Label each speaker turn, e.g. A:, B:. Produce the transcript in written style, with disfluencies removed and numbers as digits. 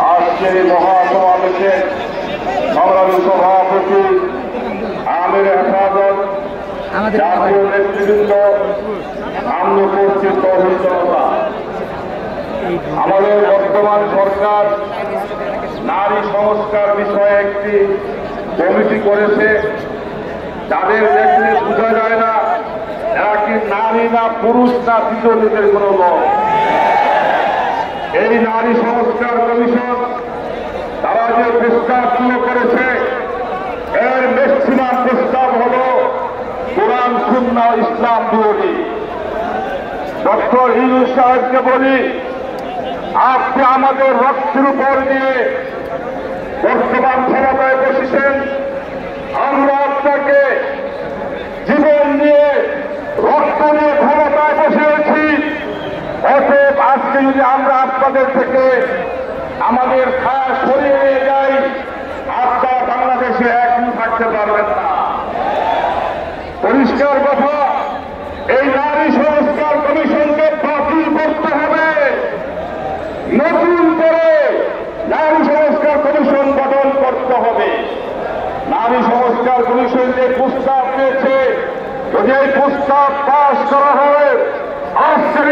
A: আজকের এই মহাসমাবেশে সংগ্রামী সভাপতি আমির হেফাজত, জাতীয় নেতৃবৃন্দ, সামনে উপস্থিত তৌহিদ জনতা, আমাদের বর্তমান সরকার নারী সংস্কার বিষয়ে একটি কমিটি করেছে। যাদের দেখলে বোঝা যায় না এরা কি নারী না পুরুষ না তৃতীয় কোন লোক। এই নারী সংস্কার কমিশন তারা যে প্রস্তাবগুলো করেছে এর ম্যাক্সিমাম প্রস্তাব হল কোরআন সুন্নাহ ইসলাম বিরোধী। ডক্টর ইউনূস সাহেবকে বলি, আপনি আমাদের রক্তের উপর দিয়ে বর্তমান ক্ষমতায় বসেছেন, আমরা আপনাকে জীবন দিয়ে রক্ত নিয়ে ক্ষমতায় বসিয়েছি। অতএব আজকে যদি আমরা আপনাদের থেকে আমাদের খায় সরিয়ে নিয়ে যাই, আপনারা বাংলাদেশে একই থাকতে পারবেন না। পরিষ্কার কথা, এই নারী সংস্কার কমিশনকে বাতিল করতে হবে। নতুন করে নারী সংস্কার কমিশন গঠন করতে হবে। নারী সংস্কার কমিশন যে প্রস্তাব পেয়েছে, যদি এই প্রস্তাব পাশ করা হয় আজকের